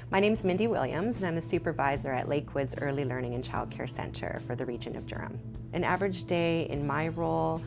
My name is Mindy Williams, and I'm the supervisor at Lakewood's Early Learning and Childcare Center for the region of Durham. An average day in my role,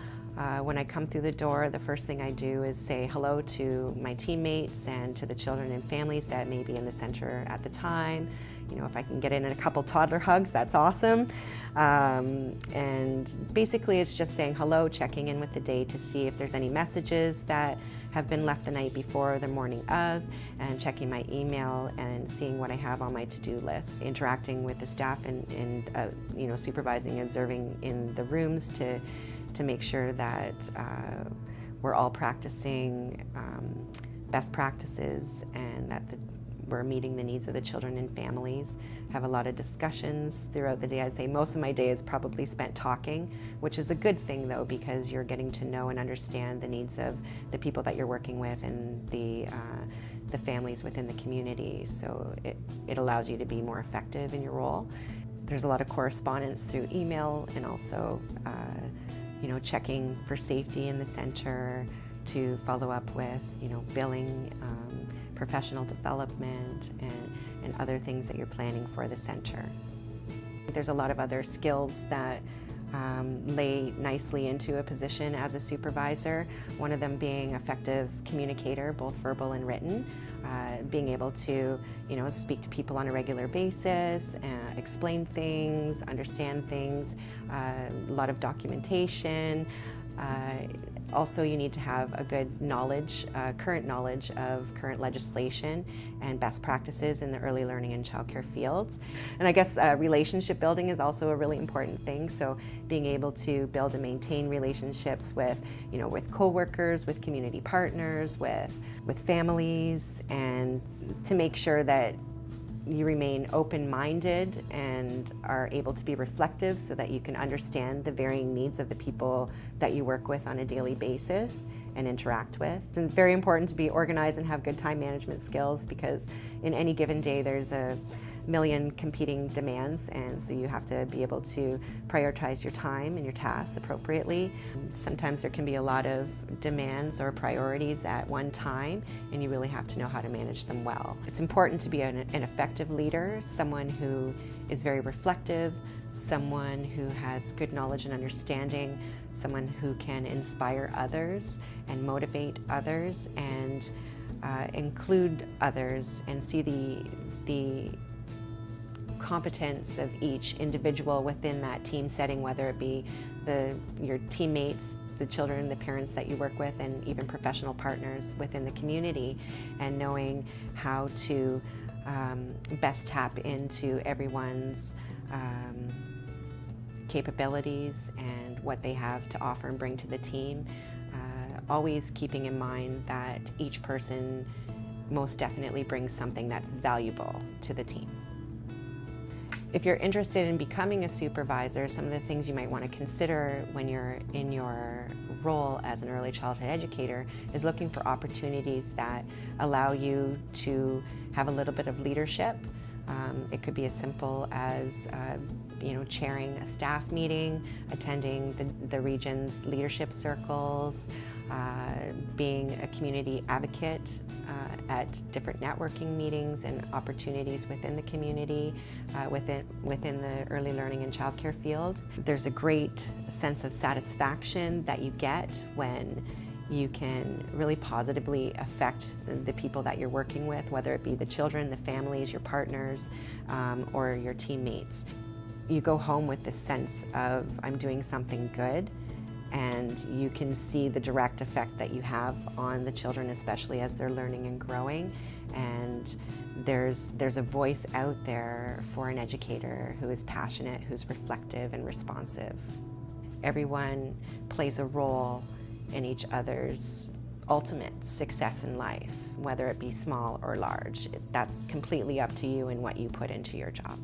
when I come through the door, the first thing I do is say hello to my teammates and to the children and families that may be in the center at the time. You know, if I can get in a couple toddler hugs, that's awesome. And basically it's just saying hello, checking in with the day to see if there's any messages that have been left the night before or the morning of, and checking my email and seeing what I have on my to-do list. Interacting with the staff and you know, supervising, observing in the rooms to make sure that we're all practicing best practices and that we're meeting the needs of the children and families. Have a lot of discussions throughout the day. I'd say most of my day is probably spent talking, which is a good thing though, because you're getting to know and understand the needs of the people that you're working with and the families within the community. So it allows you to be more effective in your role. There's a lot of correspondence through email and also you know, checking for safety in the center, to follow up with, you know, billing, professional development, and other things that you're planning for the center. There's a lot of other skills that lay nicely into a position as a supervisor, one of them being effective communicator, both verbal and written, being able to, you know, speak to people on a regular basis, explain things, understand things, a lot of documentation. Also, you need to have a good knowledge, current knowledge of current legislation and best practices in the early learning and childcare fields. And I guess relationship building is also a really important thing. So being able to build and maintain relationships with, you know, with coworkers, with community partners, with families, and to make sure that you remain open-minded and are able to be reflective so that you can understand the varying needs of the people that you work with on a daily basis and interact with. It's very important to be organized and have good time management skills, because in any given day there's a million competing demands, and so you have to be able to prioritize your time and your tasks appropriately. Sometimes there can be a lot of demands or priorities at one time, and you really have to know how to manage them well. It's important to be an effective leader, someone who is very reflective, someone who has good knowledge and understanding, someone who can inspire others and motivate others and include others, and see the competence of each individual within that team setting, whether it be your teammates, the children, the parents that you work with, and even professional partners within the community, and knowing how to best tap into everyone's capabilities and what they have to offer and bring to the team. Always keeping in mind that each person most definitely brings something that's valuable to the team. If you're interested in becoming a supervisor, some of the things you might want to consider when you're in your role as an early childhood educator is looking for opportunities that allow you to have a little bit of leadership. It could be as simple as you know, chairing a staff meeting, attending the region's leadership circles, being a community advocate at different networking meetings and opportunities within the community, within the early learning and childcare field. There's a great sense of satisfaction that you get when you can really positively affect the people that you're working with, whether it be the children, the families, your partners, or your teammates. You go home with this sense of, I'm doing something good, and you can see the direct effect that you have on the children, especially as they're learning and growing. And there's a voice out there for an educator who is passionate, who's reflective and responsive. Everyone plays a role in each other's ultimate success in life, whether it be small or large. That's completely up to you and what you put into your job.